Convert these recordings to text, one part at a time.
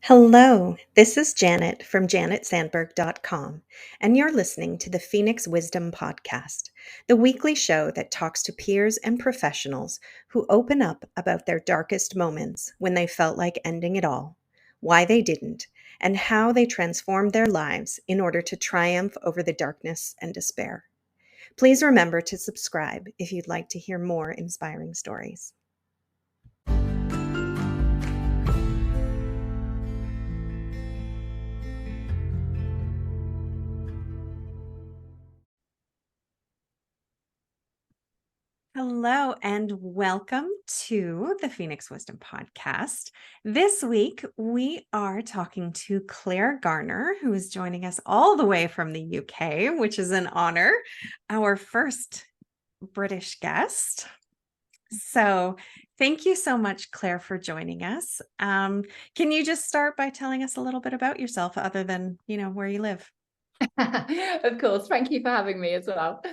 Hello, this is Janet from janetsandberg.com, and you're listening to the Phoenix Wisdom Podcast, the weekly show that talks to peers and professionals who open up about their darkest moments when they felt like ending it all, why they didn't, and how they transformed their lives in order to triumph over the darkness and despair. Please remember to subscribe if you'd like to hear more inspiring stories. Hello, and welcome to the Phoenix Wisdom Podcast. This week, we are talking to Clare Garner, who is joining us all the way from the UK, which is an honor, our first British guest. So, thank you so much, Clare, for joining us. Can you just start by telling us a little bit about yourself, other than, where you live? Of course, thank you for having me as well.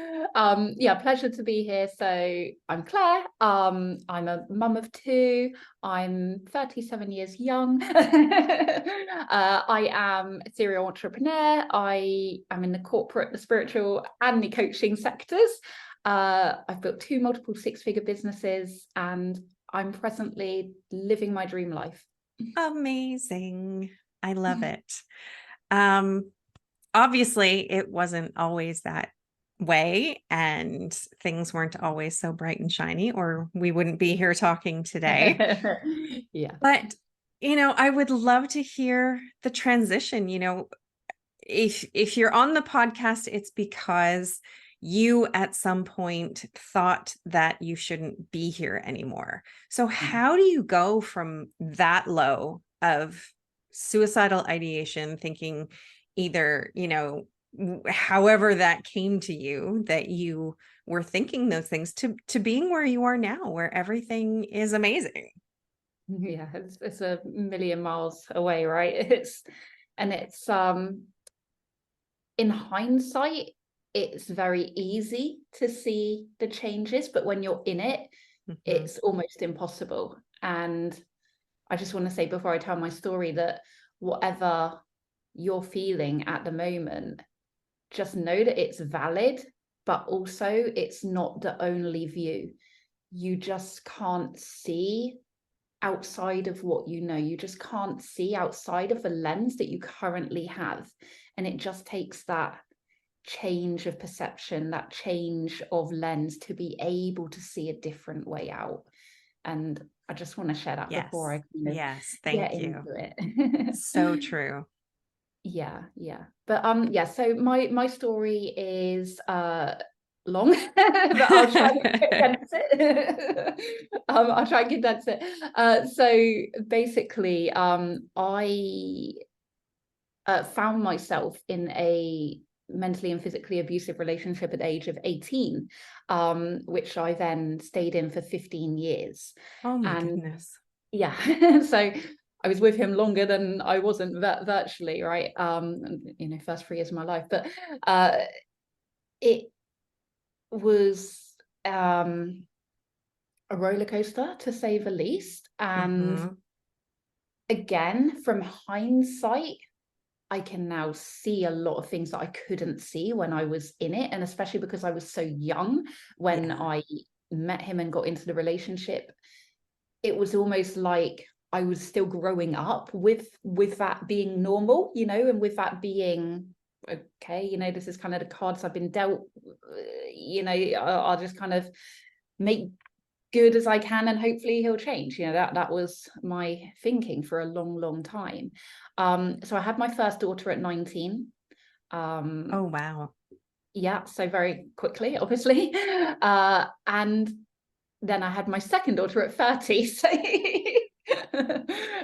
Pleasure to be here. So I'm Claire. I'm a mum of two. I'm 37 years young. I am a serial entrepreneur. I am in the corporate, the spiritual, and the coaching sectors. I've built two multiple six-figure businesses, and I'm presently living my dream life. Amazing. I love it. Obviously, it wasn't always that way, and things weren't always so bright and shiny, or we wouldn't be here talking today. Yeah. But, I would love to hear the transition. If you're on the podcast, it's because you at some point thought that you shouldn't be here anymore. So how do you go from that low of suicidal ideation, thinking either, however that came to you, that you were thinking those things, to being where you are now, where everything is amazing? Yeah, it's a million miles away, right? It's in hindsight, it's very easy to see the changes, but when you're in it, it's almost impossible. And I just want to say before I tell my story that whatever you're feeling at the moment, just know that it's valid, but also it's not the only view. You just can't see outside of what you know. You just can't see outside of the lens that you currently have. And it just takes that change of perception, that change of lens to be able to see a different way out. And I just want to share that before I Thank get you. into it. So true. Yeah. But so my story is long, but I'll try and condense it. I'll try and condense it. So basically, I found myself in a mentally and physically abusive relationship at the age of 18, which I then stayed in for 15 years. Oh my And goodness. yeah, so I was with him longer than I wasn't virtually, right? First 3 years of my life. But it was a roller coaster, to say the least. And again, from hindsight, I can now see a lot of things that I couldn't see when I was in it. And especially because I was so young when I met him and got into the relationship, it was almost like I was still growing up with that being normal, and with that being okay, this is kind of the cards I've been dealt, I'll just kind of make good as I can and hopefully he'll change. That was my thinking for a long time. So I had my first daughter at 19. Oh, wow. Yeah, so very quickly, obviously. And then I had my second daughter at 30. So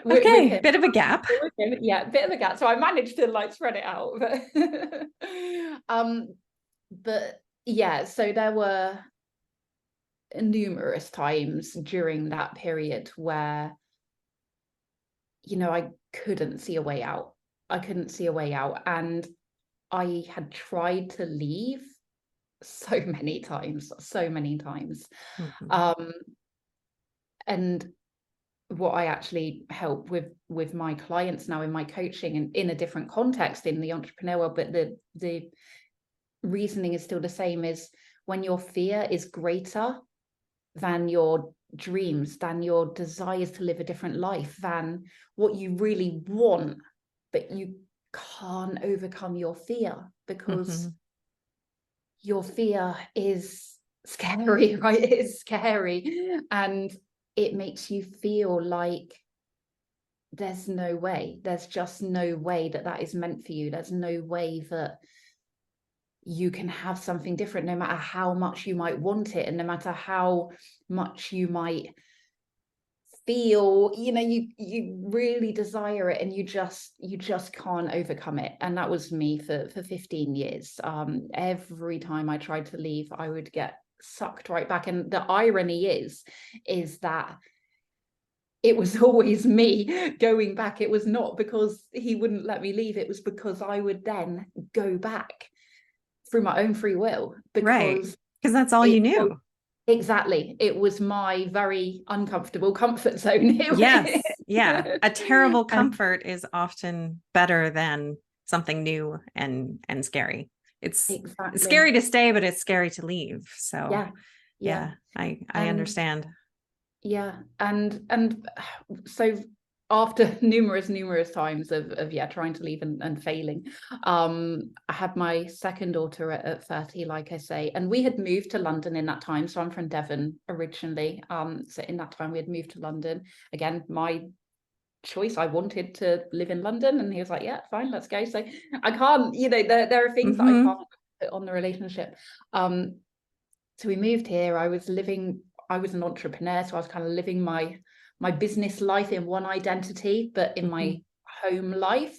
with him. Bit of a gap. Yeah, bit of a gap. So I managed to spread it out. But yeah, so there were numerous times during that period where I couldn't see a way out. And I had tried to leave so many times. And what I actually help with my clients now in my coaching, and in a different context in the entrepreneur world, but the reasoning is still the same, is when your fear is greater than your dreams, than your desires to live a different life, than what you really want, but you can't overcome your fear because your fear is scary, right? It is scary, and it makes you feel like there's no way, there's just no way that that is meant for you. There's no way that you can have something different, no matter how much you might want it, and no matter how much you might feel, you know, you really desire it, and you just can't overcome it. And that was me for 15 years. Every time I tried to leave, I would get sucked right back. And the irony is that it was always me going back. It was not because he wouldn't let me leave, it was because I would then go back through my own free will, Right. because Because that's all you knew. exactly, it was my very uncomfortable comfort zone. Yes. Yeah. A terrible And comfort is often better than something new and scary. It's exactly, scary to stay, but it's scary to leave. So yeah, yeah, yeah. I And understand. yeah, and so after numerous times of yeah, trying to leave and failing, I had my second daughter at 30, like I say, and we had moved to London in that time. So I'm from Devon originally. So in that time we had moved to London. Again, my choice, I wanted to live in London, and he was like, yeah, fine, let's go. So I can't, you know, there are things that I can't put on the relationship. So we moved here. I was an entrepreneur, so I was kind of living my business life in one identity, but in my home life,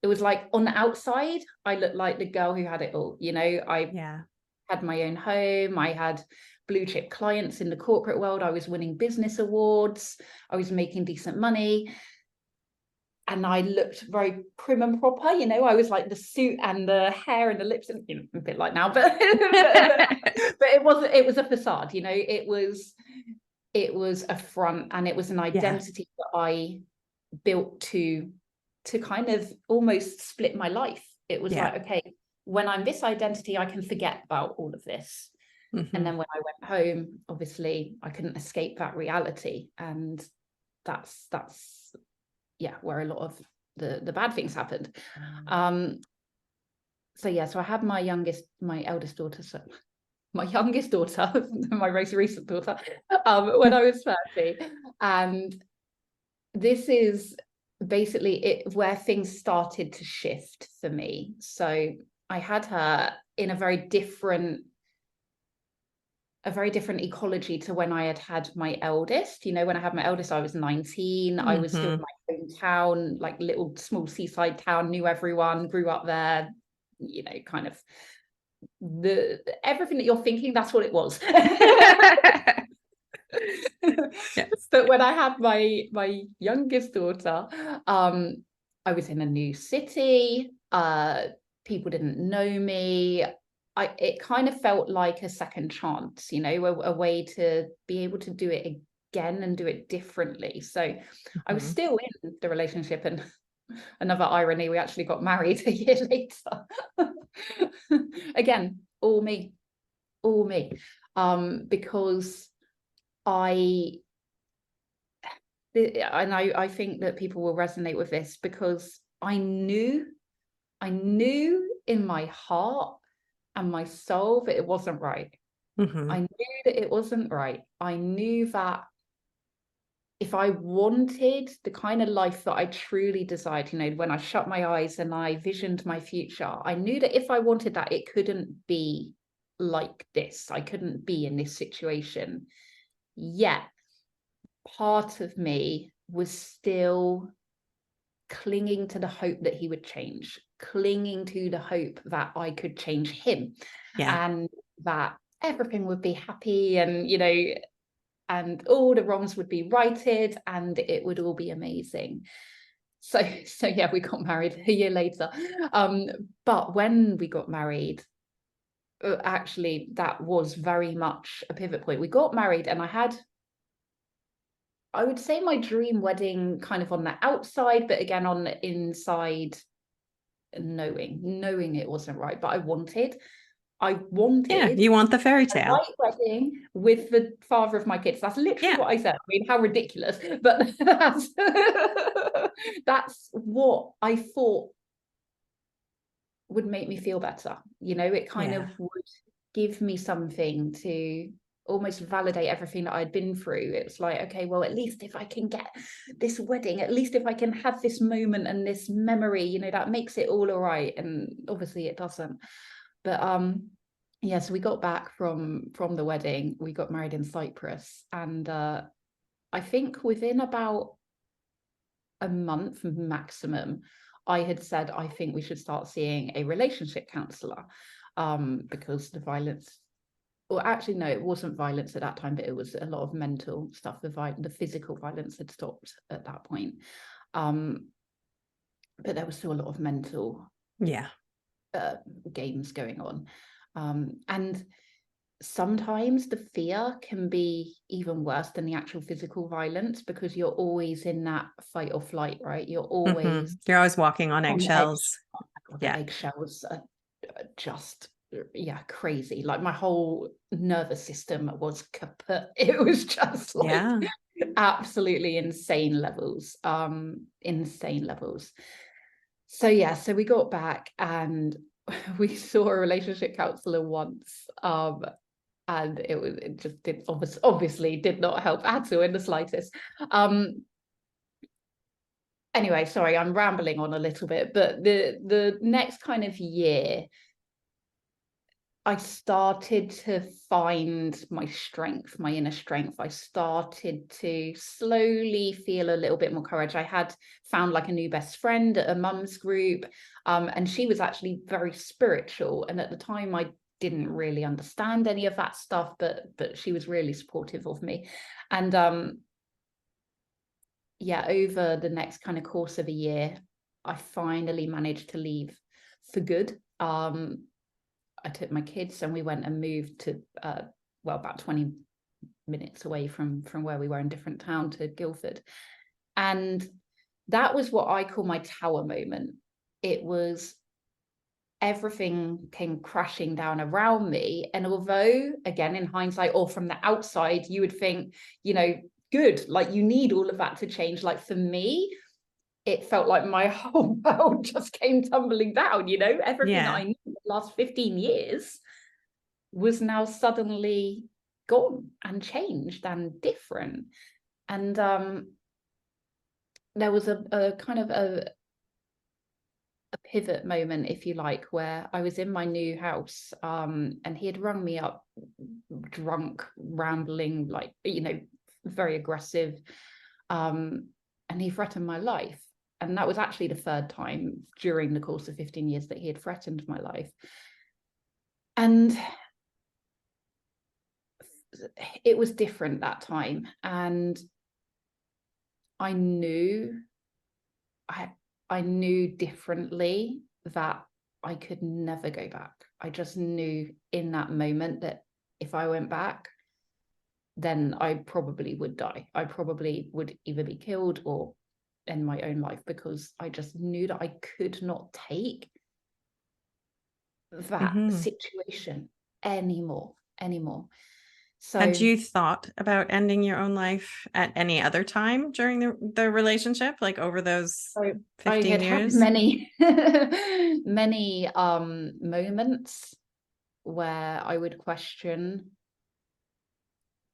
it was like, on the outside, I looked like the girl who had it all. You know, I had my own home, I had blue chip clients in the corporate world, I was winning business awards, I was making decent money, and I looked very prim and proper. You know, I was like the suit and the hair and the lips, and, you know, a bit like now, but but it was a facade. You know, it was a front, and it was an identity that I built to kind of almost split my life. It was like, okay, when I'm this identity, I can forget about all of this. And then when I went home, obviously I couldn't escape that reality, and that's yeah, where a lot of the bad things happened. So yeah, so I had my eldest daughter, so my youngest daughter, my most recent daughter, when I was 30. And this is basically it, where things started to shift for me. So I had her in a very different ecology to when I had my eldest. You know, when I had my eldest, I was 19. I was still in my hometown, like little small seaside town, knew everyone, grew up there, you know, kind of everything that you're thinking, that's what it was. Yes. But when I had my youngest daughter, I was in a new city. People didn't know me. It kind of felt like a second chance, you know, a way to be able to do it again and do it differently. So I was still in the relationship, and another irony, we actually got married a year later. Again, all me, because I think that people will resonate with this, because I knew in my heart and my soul that it wasn't right. I knew that it wasn't right. I knew that if I wanted the kind of life that I truly desired, you know, when I shut my eyes and I visioned my future, I knew that if I wanted that, it couldn't be like this. I couldn't be in this situation. Yet part of me was still clinging to the hope that he would change, clinging to the hope that I could change him, and that everything would be happy, and, you know, and all the wrongs would be righted, and it would all be amazing. So yeah, we got married a year later. But when we got married, actually, that was very much a pivot point. We got married, and I had I would say my dream wedding kind of on the outside, but again on the inside, knowing it wasn't right. But I wanted Yeah, you want the fairy a tale. white wedding with the father of my kids. That's literally Yeah. what I said. I mean, how ridiculous, but that's what I thought would make me feel better. You know, it kind Yeah. of would give me something to almost validate everything that I'd been through. It's like, okay, well, at least if I can get this wedding, at least if I can have this moment and this memory, you know, that makes it all right. And obviously it doesn't. But yeah, so we got back from the wedding. We got married in Cyprus, and I think within about a month maximum, I had said I think we should start seeing a relationship counselor, because the violence, or actually no, it wasn't violence at that time, but it was a lot of mental stuff. The physical violence had stopped at that point, but there was still a lot of mental Yeah. games going on, and sometimes the fear can be even worse than the actual physical violence, because you're always in that fight or flight, right? You're always You're always walking on on the edge. eggshells. Oh my God, the Yeah. eggshells are just, yeah, crazy. Like my whole nervous system was kaput. It was just like Yeah. absolutely insane levels. Insane levels. So yeah, so we got back and we saw a relationship counselor once. And it just did obviously did not help at all in the slightest. Anyway, sorry, I'm rambling on a little bit, but the next kind of year, I started to find my strength, my inner strength. I started to slowly feel a little bit more courage. I had found like a new best friend at a mum's group, and she was actually very spiritual. And at the time, I didn't really understand any of that stuff, but she was really supportive of me. And yeah, over the next kind of course of a year, I finally managed to leave for good. I took my kids and we went and moved to well, about 20 minutes away from where we were, in a different town, to Guildford. And that was what I call my tower moment. It was everything came crashing down around me. And although, again, in hindsight or from the outside, you would think, you know, good, like you need all of that to change. Like for me, it felt like my whole world just came tumbling down, you know, everything that Yeah. I knew in the last 15 years was now suddenly gone and changed and different. And there was a kind of a pivot moment, if you like, where I was in my new house, and he had rung me up drunk, rambling, like, you know, very aggressive, and he threatened my life. And that was actually the third time during the course of 15 years that he had threatened my life. And it was different that time. And I knew I knew differently that I could never go back. I just knew in that moment that if I went back, then I probably would die. I probably would either be killed or end my own life, because I just knew that I could not take that situation anymore. So Had you thought about ending your own life at any other time during the relationship, like over those I 15 had had years? many many moments where I would question,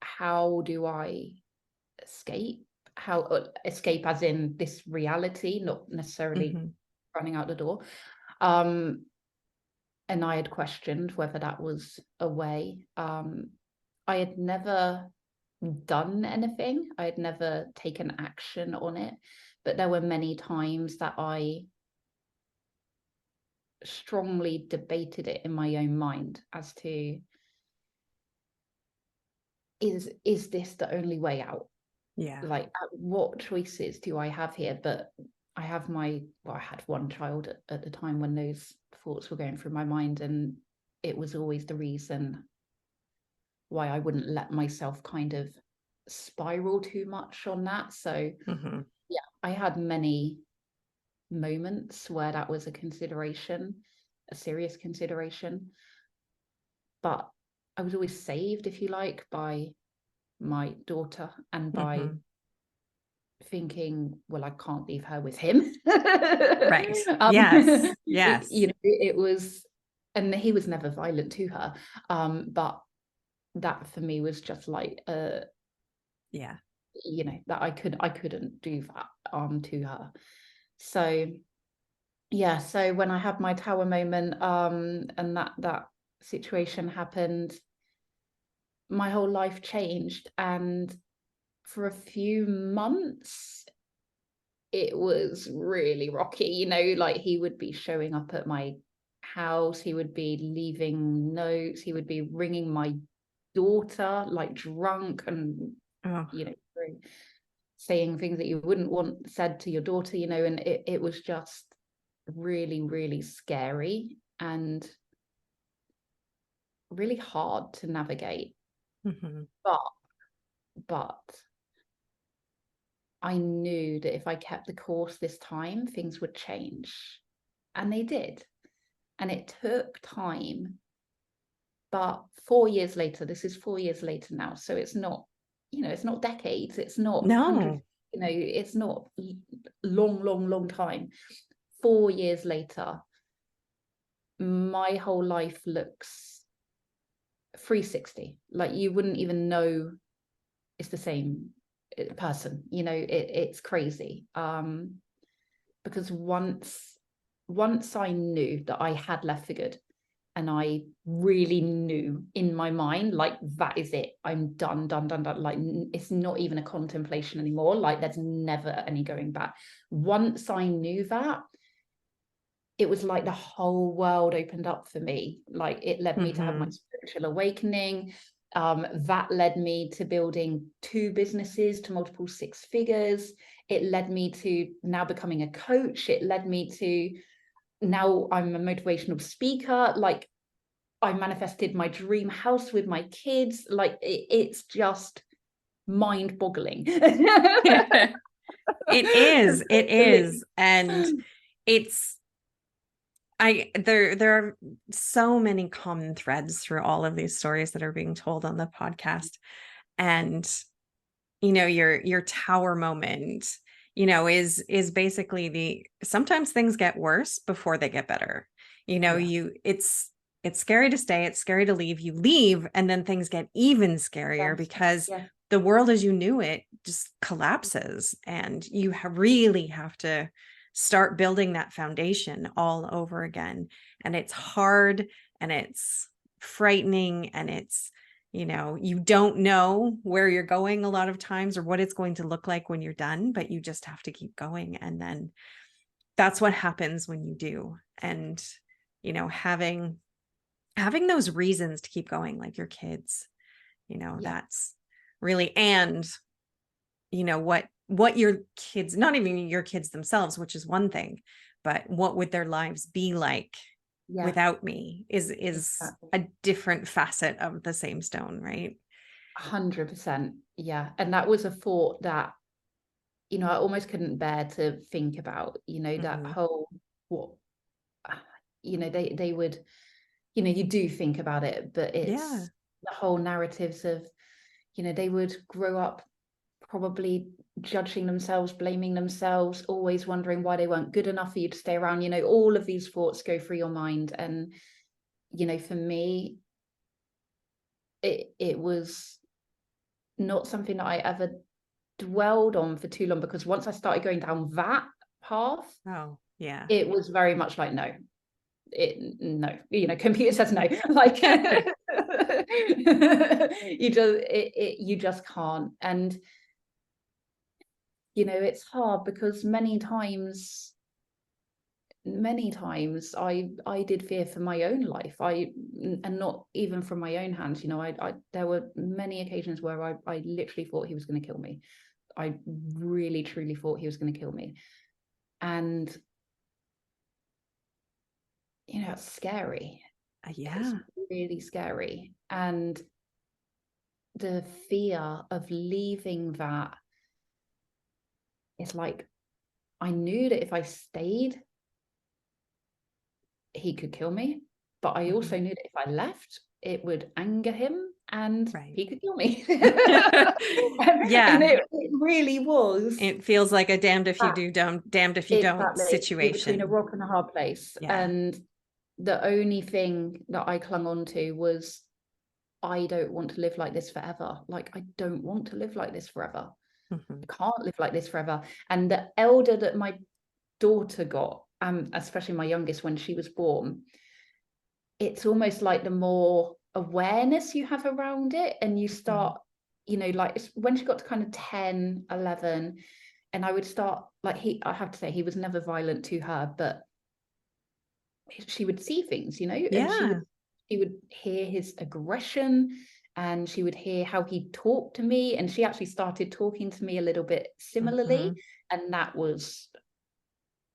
how do I escape? How escape as in this reality, not necessarily running out the door. And I had questioned whether that was a way. I had never done anything. I had never taken action on it, but there were many times that I strongly debated it in my own mind as to, is this the only way out? Yeah. Like, what choices do I have here? But I have I had one child at the time when those thoughts were going through my mind, and it was always the reason why I wouldn't let myself kind of spiral too much on that. So Mm-hmm. yeah, I had many moments where that was a consideration, a serious consideration, but I was always saved, if you like, by my daughter and by Mm-hmm. thinking, well, I can't leave her with him. Right. Yes. You Yes. know, it was, and he was never violent to her, but that for me was just like, Yeah. you know, that I couldn't do that to her. So yeah, so when I had my tower moment, and that situation happened, my whole life changed, and for a few months it was really rocky. You know, like he would be showing up at my house, he would be leaving notes, he would be ringing my daughter like drunk, and Oh. you know, saying things that you wouldn't want said to your daughter, you know, and it was just really, really scary and really hard to navigate. Mm-hmm. But I knew that if I kept the course this time, things would change. And they did. And it took time. But 4 years later, this is 4 years later now. So it's not, you know, it's not decades, it's not hundreds, No. you know, it's not long, long, long time. 4 years later, my whole life looks 360. Like you wouldn't even know it's the same person. You know, it's crazy. Because once I knew that I had left for good, and I really knew in my mind, like, that is it, I'm done, done, done, done. Like, it's not even a contemplation anymore. Like, there's never any going back. Once I knew that, it was like the whole world opened up for me. Like, it led me to have my Mm-hmm. spiritual awakening. That led me to building 2 businesses to multiple 6 figures. It led me to now becoming a coach. It led me to now I'm a motivational speaker. Like, I manifested my dream house with my kids. Like, it's just mind boggling. It is. It is. And it's there are so many common threads through all of these stories that are being told on the podcast. And you know, your tower moment, you know, is basically the sometimes things get worse before they get better. You know, Yeah. it's scary to stay, it's scary to leave. You leave and then things get even scarier Yes. because Yeah. the world as you knew it just collapses, and you really have to start building that foundation all over again. And it's hard, and it's frightening, and it's, you know, you don't know where you're going a lot of times or what it's going to look like when you're done, but you just have to keep going. And then that's what happens when you do. And, you know, having those reasons to keep going, like your kids, you know, Yeah. that's really, and, you know, what your kids, not even your kids themselves, which is one thing, but what would their lives be like Yeah. without me is Exactly. a different facet of the same stone, right? 100%. Yeah. And that was a thought that, you know, I almost couldn't bear to think about, you know, that Mm-hmm. whole, what, you know, they would, you know, you do think about it, but Yeah. it's the whole narratives of, you know, they would grow up probably judging themselves, blaming themselves, always wondering why they weren't good enough for you to stay around. You know, all of these thoughts go through your mind. And, you know, for me, it was not something that I ever dwelled on for too long, because once I started going down that path, Oh, yeah. it was very much like, no, no, you know, computer says no. Like, you just can't. And, you know, it's hard because many times I did fear for my own life. And not even from my own hands, you know, I there were many occasions where I literally thought he was going to kill me. I really truly thought he was going to kill me. And, you know, it's scary. It's Yeah. really scary. And the fear of leaving that, it's like, I knew that if I stayed, he could kill me, but I also knew that if I left, it would anger him and Right. he could kill me. Yeah. And it really was. It feels like a damned if you do, damned if you don't Exactly. Between a situation. rock and a hard place. Yeah. And the only thing that I clung on to was, I don't want to live like this forever. Like, I don't want to live like this forever. Mhm. I can't live like this forever. And the elder that my daughter got, especially my youngest, when she was born, it's almost like the more awareness you have around it, and you start, you know, like when she got to kind of 10, 11, and I would start, like, I have to say, he was never violent to her, but she would see things, you know, and Yeah. she would hear his aggression, and she would hear how he talked to me, and she actually started talking to me a little bit similarly. Mhm. And that was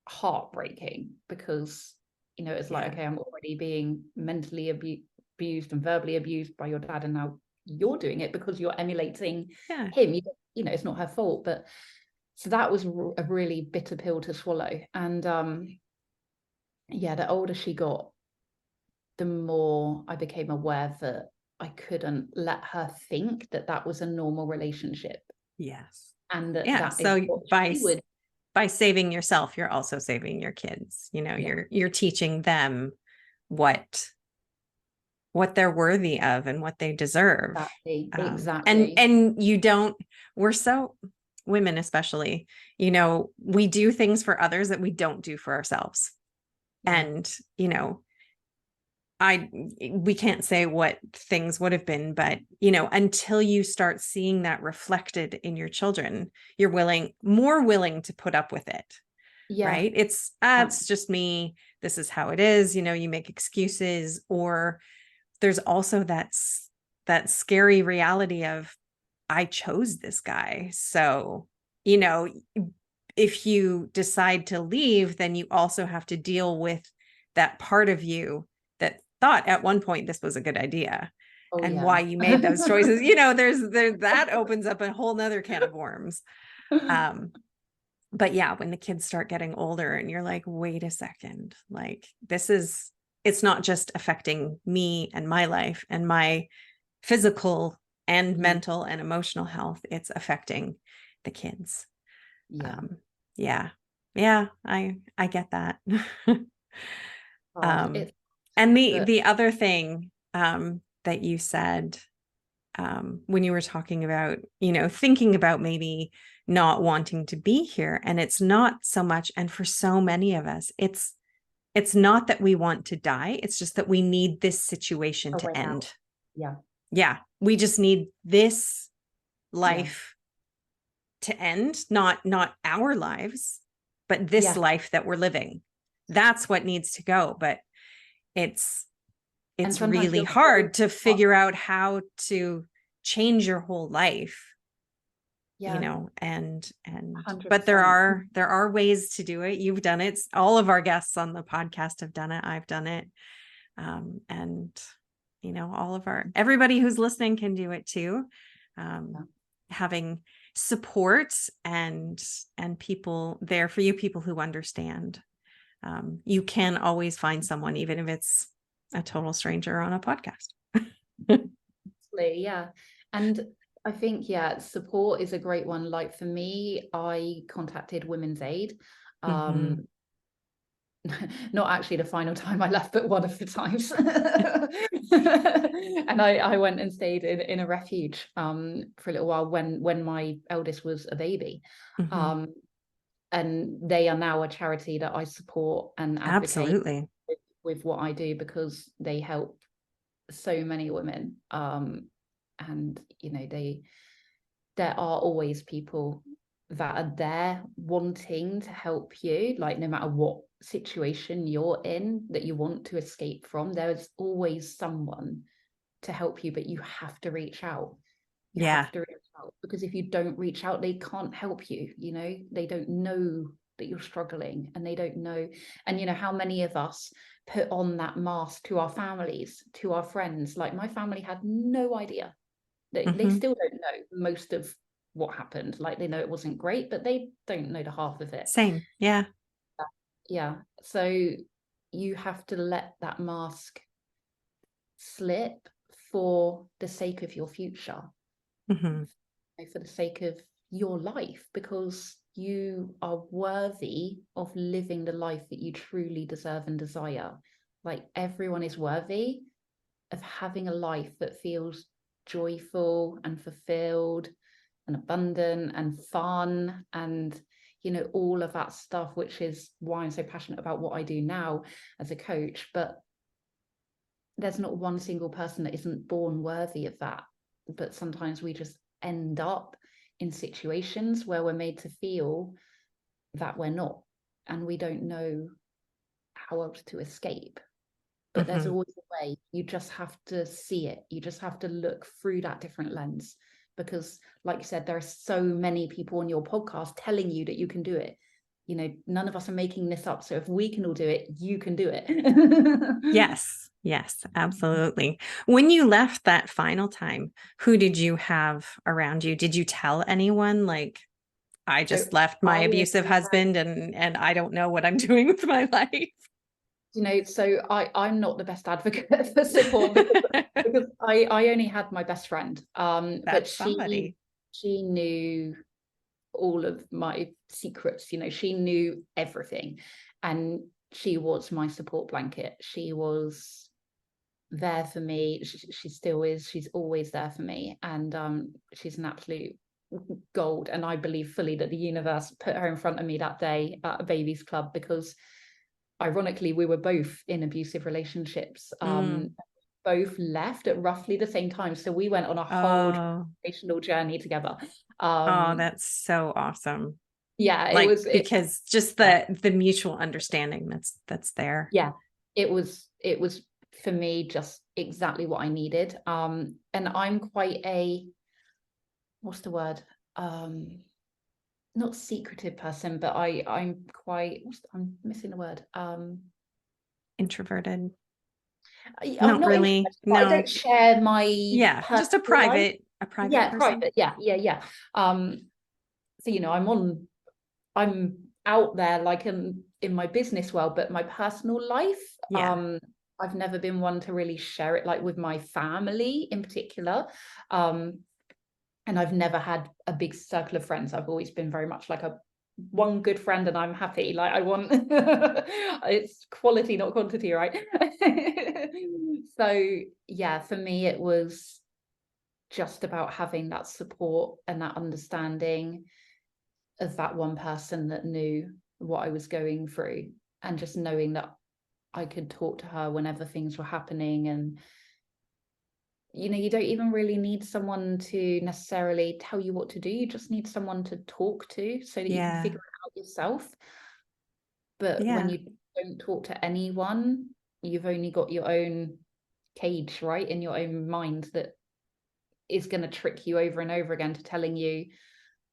heartbreaking, because, you know, it's like, Yeah. okay, I'm already being mentally abused and verbally abused by your dad, and now you're doing it because you're emulating Yeah. him. You know, it's not her fault. But so that was a really bitter pill to swallow. And yeah, the older she got, the more I became aware that I couldn't let her think that that was a normal relationship, Yes. and that Yeah. that is So what she would. by saving yourself, you're also saving your kids. You know, Yeah, you're teaching them what they're worthy of and what they deserve. exactly. And you don't, we're so, women especially, you know, we do things for others that we don't do for ourselves. Yeah. And, you know, we can't say what things would have been, but, you know, until you start seeing that reflected in your children, you're more willing to put up with it. Yeah. Right. It's just me. This is how it is. You know, you make excuses, or there's also that scary reality of, I chose this guy. So, you know, if you decide to leave, then you also have to deal with that part of you that thought at one point this was a good idea, Oh, and yeah. why you made those choices. You know, there's that opens up a whole nother can of worms. But yeah, when the kids start getting older and you're like, wait a second, like it's not just affecting me and my life and my physical and mental and emotional health, it's affecting the kids. Yeah. Yeah. Yeah, I get that. It's And but the other thing that you said when you were talking about, you know, thinking about maybe not wanting to be here, and it's not so much, and for so many of us, it's not that we want to die, it's just that we need this situation a to way end. out. Yeah. Yeah, we just need this Yeah. life to end, not our lives, but this Yeah. life that we're living. That's what needs to go. But it's And sometimes really you're so hard to figure out how to change your whole life, you yeah, know, and but 100%. there are ways to do it. You've done it. All of our guests on the podcast have done it. I've done it. And you know, everybody who's listening can do it too. Having support and people there for you, people who understand. You can always find someone, even if it's a total stranger on a podcast. Yeah. And I think, yeah, support is a great one. Like for me, I contacted Women's Aid. Mm-hmm. Not actually the final time I left, but one of the times. And I went and stayed in a refuge for a little while when my eldest was a baby. Mm-hmm. And they are now a charity that I support and advocate Absolutely. with what I do, because they help so many women. And you know, there are always people that are there wanting to help you, like no matter what situation you're in that you want to escape from, there's always someone to help you, but you have to reach out. You Yeah. have to reach out, because if you don't reach out, they can't help you. You know, they don't know that you're struggling, and they don't know. And you know, how many of us put on that mask to our families, to our friends? Like my family had no idea, They still don't know most of what happened. Like, they know it wasn't great, but they don't know the half of it. Same. Yeah. Yeah. So you have to let that mask slip for the sake of your future, for the sake of your life, because you are worthy of living the life that you truly deserve and desire. Like, everyone is worthy of having a life that feels joyful and fulfilled and abundant and fun, and all of that stuff, which is why I'm so passionate about what I do now as a coach. But there's not one single person that isn't born worthy of that. But sometimes we just end up in situations where we're made to feel that we're not, and we don't know how else to escape. But there's always a way. You just have to see it. You just have to look through that different lens, because, like you said, there are so many people on your podcast telling you that you can do it. None of us are making this up. So if we can all do it, you can do it. Yes, absolutely. When you left that final time, who did you have around you? Did you tell anyone, like, I just left my abusive husband and I don't know what I'm doing with my life? So I'm not the best advocate for support because I only had my best friend. But somebody. she knew all of my secrets. She knew everything, and she was my support blanket. She was there for me. She still is. She's always there for me, and she's an absolute gold. And I believe fully that the universe put her in front of me that day at a babies club, because ironically, we were both in abusive relationships. Both left at roughly the same time. So we went on a whole transformational journey together. That's so awesome. Yeah, like, because just the mutual understanding that's there. Yeah, it was for me just exactly what I needed. And I'm quite a, what's the word? Not secretive person, but I'm missing the word. Introverted. I'm not really. No, I don't share my just a private person. Private. Yeah. So I'm out there, like, in my business world, but my personal life, I've never been one to really share it, like, with my family in particular. And I've never had a big circle of friends. I've always been very much like one good friend and I'm happy. Like, I want it's quality, not quantity, right? So yeah, for me it was just about having that support and that understanding of that one person that knew what I was going through, and just knowing that I could talk to her whenever things were happening. And you don't even really need someone to necessarily tell you what to do. You just need someone to talk to so that you can figure it out yourself. But when you don't talk to anyone, you've only got your own cage, right, in your own mind, that is going to trick you over and over again to telling you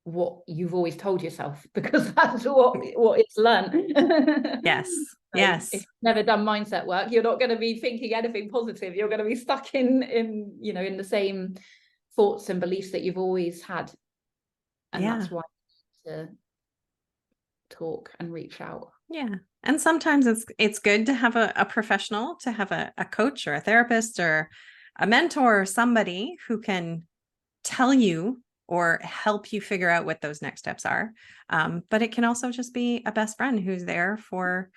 what you've always told yourself, because that's what it's learned. Yes. If you've never done mindset work, you're not going to be thinking anything positive. You're going to be stuck in the same thoughts and beliefs that you've always had. And that's why you need to talk and reach out. And sometimes it's good to have a professional, to have a coach or a therapist or a mentor or somebody who can tell you or help you figure out what those next steps are. But it can also just be a best friend who's there for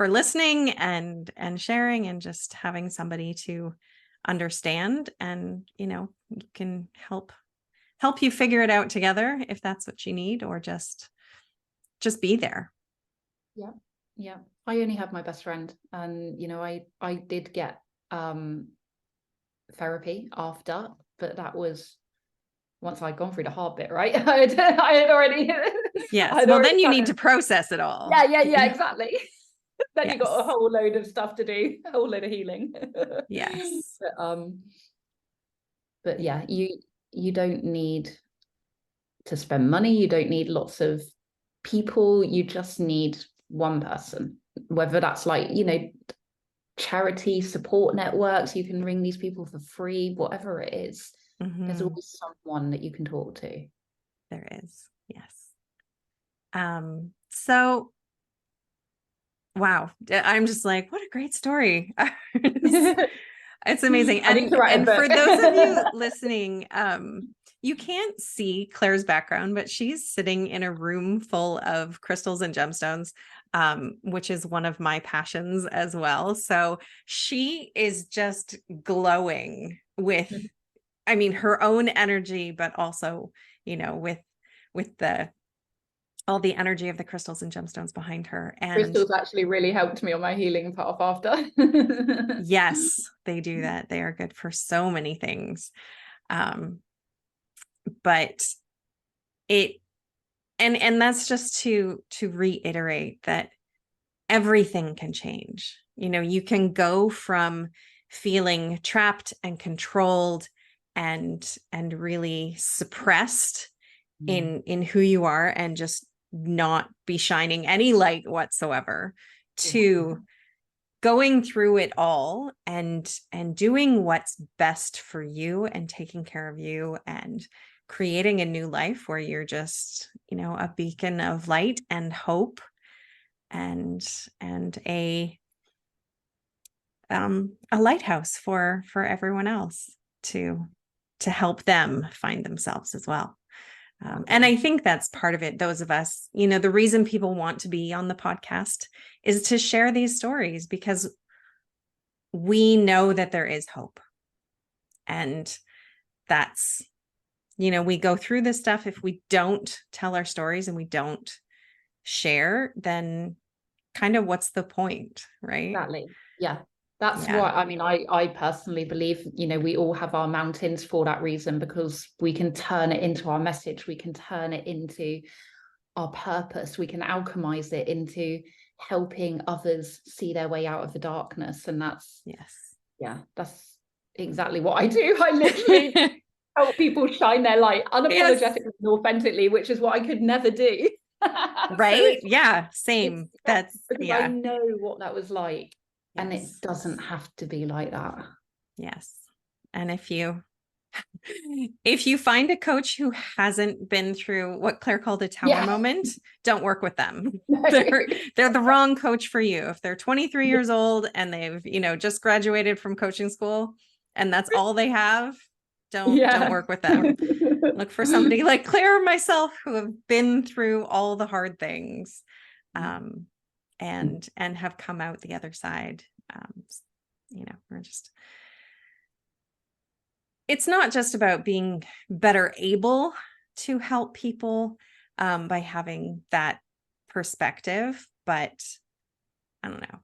listening and sharing, and just having somebody to understand, and you can help you figure it out together if that's what you need, or just be there. Yeah. I only have my best friend, and I did get therapy after, but that was once I'd gone through the hard bit, right? I had already. Then you need to process it all. Yeah, exactly. Then you got a whole load of stuff to do, a whole load of healing. Yes. But yeah, you don't need to spend money. You don't need lots of people. You just need one person, whether that's like, charity support networks. You can ring these people for free, whatever it is. There's Mhm. always someone that you can talk to. There is. Yes. So wow. I'm just like, what a great story. It's, it's amazing. I need to write a And book. for those of you listening, you can't see Claire's background, but she's sitting in a room full of crystals and gemstones, which is one of my passions as well. So she is just glowing with, I mean, her own energy, but also, with the all the energy of the crystals and gemstones behind her. And Crystals actually really helped me on my healing path after. yes, they do that. They are good for so many things. Um, but it and that's just to reiterate that everything can change. You can go from feeling trapped and controlled and really suppressed in who you are and just not be shining any light whatsoever to going through it all and doing what's best for you and taking care of you and creating a new life where you're just, a beacon of light and hope and a lighthouse for everyone else to help them find themselves as well. And I think that's part of it. Those of us, the reason people want to be on the podcast is to share these stories because we know that there is hope. And that's, we go through this stuff. If we don't tell our stories and we don't share, then kind of what's the point, right? Exactly. Yeah. That's Yeah. why, I mean, I personally believe, we all have our mountains for that reason, because we can turn it into our message. We can turn it into our purpose. We can alchemize it into helping others see their way out of the darkness. And that's exactly what I do. I literally help people shine their light unapologetically and authentically, which is what I could never do. Right? So same. That's because I know what that was like. Yes. And it doesn't have to be like that. Yes. And if you find a coach who hasn't been through what Claire called a tower moment, don't work with them. No. They're the wrong coach for you. If they're 23 years old and they've, just graduated from coaching school and that's all they have, don't work with them. Look for somebody like Claire or myself who have been through all the hard things, and have come out the other side. We're just, it's not just about being better able to help people by having that perspective, but I don't know.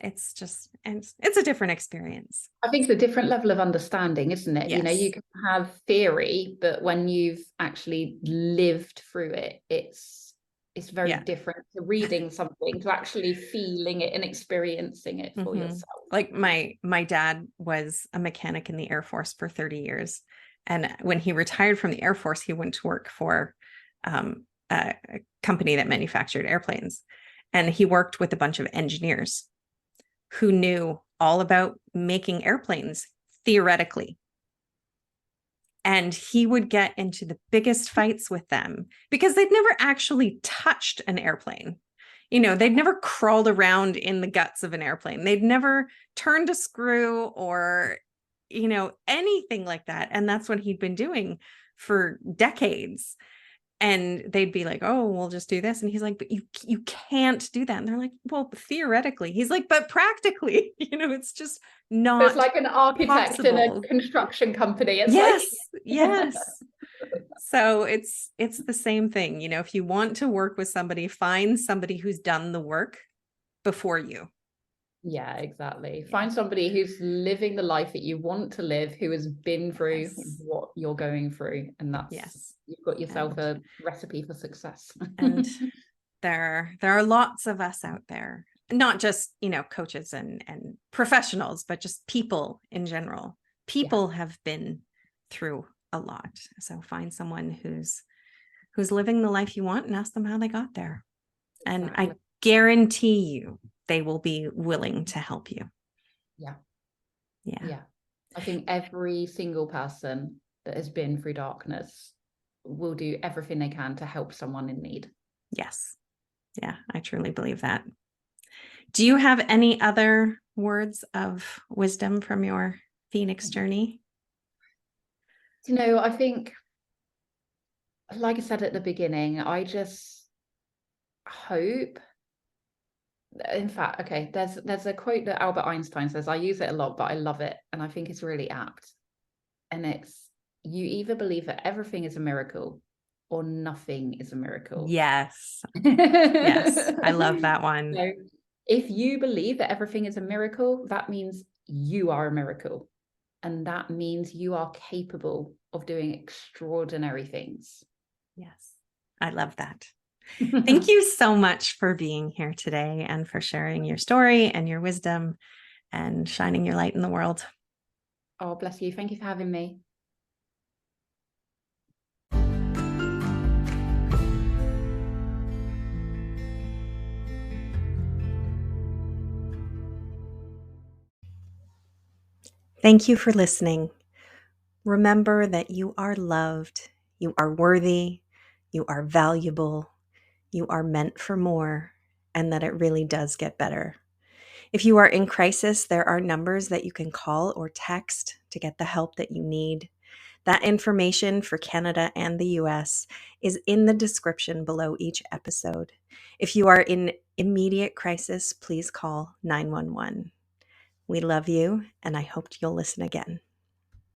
It's just, and it's a different experience. I think it's a different level of understanding, isn't it? Yes. You can have theory, but when you've actually lived through it, it's very different to reading something, to actually feeling it and experiencing it for yourself. Like my dad was a mechanic in the Air Force for 30 years. And when he retired from the Air Force, he went to work for a company that manufactured airplanes. And he worked with a bunch of engineers who knew all about making airplanes theoretically. And he would get into the biggest fights with them because they'd never actually touched an airplane. They'd never crawled around in the guts of an airplane. They'd never turned a screw or, anything like that. And that's what he'd been doing for decades. And they'd be like, oh, we'll just do this. And he's like, but you can't do that. And they're like, well, theoretically. He's like, but practically, it's just not. It's like an architect possible. in a construction company. It's yes. So it's the same thing. If you want to work with somebody, find somebody who's done the work before you. Yeah, exactly. Find somebody who's living the life that you want to live, who has been through what you're going through. And that's, you've got yourself a recipe for success. And there are lots of us out there, not just, coaches and professionals, but just people in general. People have been through a lot. So find someone who's living the life you want and ask them how they got there. And I guarantee you they will be willing to help you. Yeah. I think every single person that has been through darkness will do everything they can to help someone in need. Yes. Yeah, I truly believe that. Do you have any other words of wisdom from your Phoenix journey? I think, like I said at the beginning, I just hope, in fact, okay, there's a quote that Albert Einstein says. I use it a lot, but I love it, and I think it's really apt. And it's, you either believe that everything is a miracle or nothing is a miracle. Yes. Yes, I love that one. So if you believe that everything is a miracle, that means you are a miracle. And that means you are capable of doing extraordinary things. Yes, I love that. Thank you so much for being here today and for sharing your story and your wisdom and shining your light in the world. Oh, bless you. Thank you for having me. Thank you for listening. Remember that you are loved, you are worthy, you are valuable, you are meant for more, and that it really does get better. If you are in crisis, there are numbers that you can call or text to get the help that you need. That information for Canada and the US is in the description below each episode. If you are in immediate crisis, please call 911. We love you, and I hope you'll listen again.